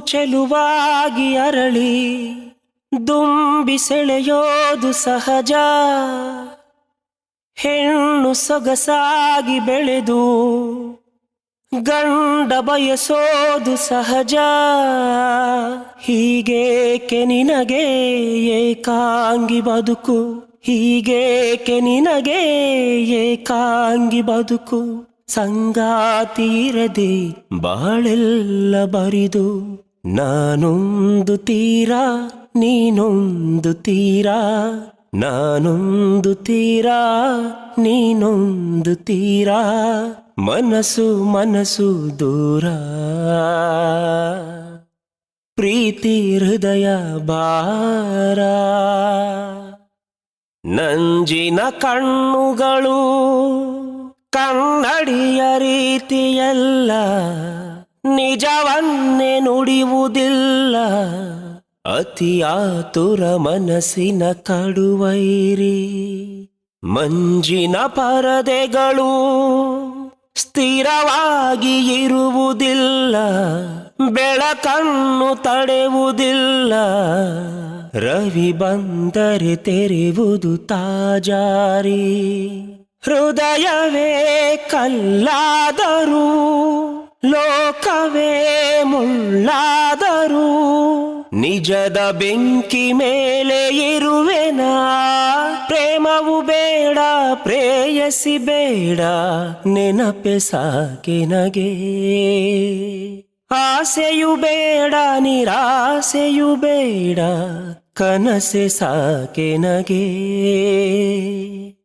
ಚೆಲುವಾಗಿ ಅರಳಿ ದುಂಬಿ ಸೆಳೆಯೋದು ಸಹಜ. ಹೆಣ್ಣು ಸೊಗಸಾಗಿ ಬೆಳೆದು ಗಂಡ ಬಯಸೋದು ಸಹಜ. ಹೀಗೇಕೆ ನಿನಗೆ ಏಕಾಂಗಿ ಬದುಕು, ಹೀಗೇಕೆ ನಿನಗೆ ಏಕಾಂಗಿ ಬದುಕು. ಸಂಗಾತಿ ಇರದೆ ಬಾಳೆಲ್ಲ ಬರಿದು, ನಾನೊಂದು ತೀರ ನೀನೊಂದು ತೀರ, ನಾನೊಂದು ತೀರ ನೀನೊಂದು ತೀರ. ಮನಸ್ಸು ಮನಸ್ಸು ದೂರ, ಪ್ರೀತಿ ಹೃದಯ ಭಾರ. ನಂಜಿನ ಕಣ್ಣುಗಳು ಕನ್ನಡಿಯ ರೀತಿಯಲ್ಲ, ನಿಜವನ್ನೇ ನುಡಿಯುವುದಿಲ್ಲ. ಅತಿ ಆತುರ ಮನಸ್ಸಿನ ಕಡುವೈರಿ. ಮಂಜಿನ ಪರದೆಗಳು ಸ್ಥಿರವಾಗಿ ಇರುವುದಿಲ್ಲ, ಬೆಳಕನ್ನು ತಡೆಯುವುದಿಲ್ಲ. ರವಿ ಬಂದರೆ ತೆರೆಯುವುದು ತಾಜಾರಿ. ಹೃದಯವೇ ಕಲ್ಲಾದರೂ, ಲೋಕವೇ ಮುಳ್ಳಾದರೂ, ನಿಜದ ಬೆಂಕಿ ಮೇಲೆ ಇರುವೆನಾ. ಪ್ರೇಮವು ಬೇಡ ಪ್ರೇಯಸಿ ಬೇಡ, ನೆನಪೆ ಸಾಕೆನಗೆ. ಆಸೆಯು ಬೇಡ ನಿರಾಸೆಯು ಬೇಡ, ಕನಸೆ ಸಾಕೆನಗೆ.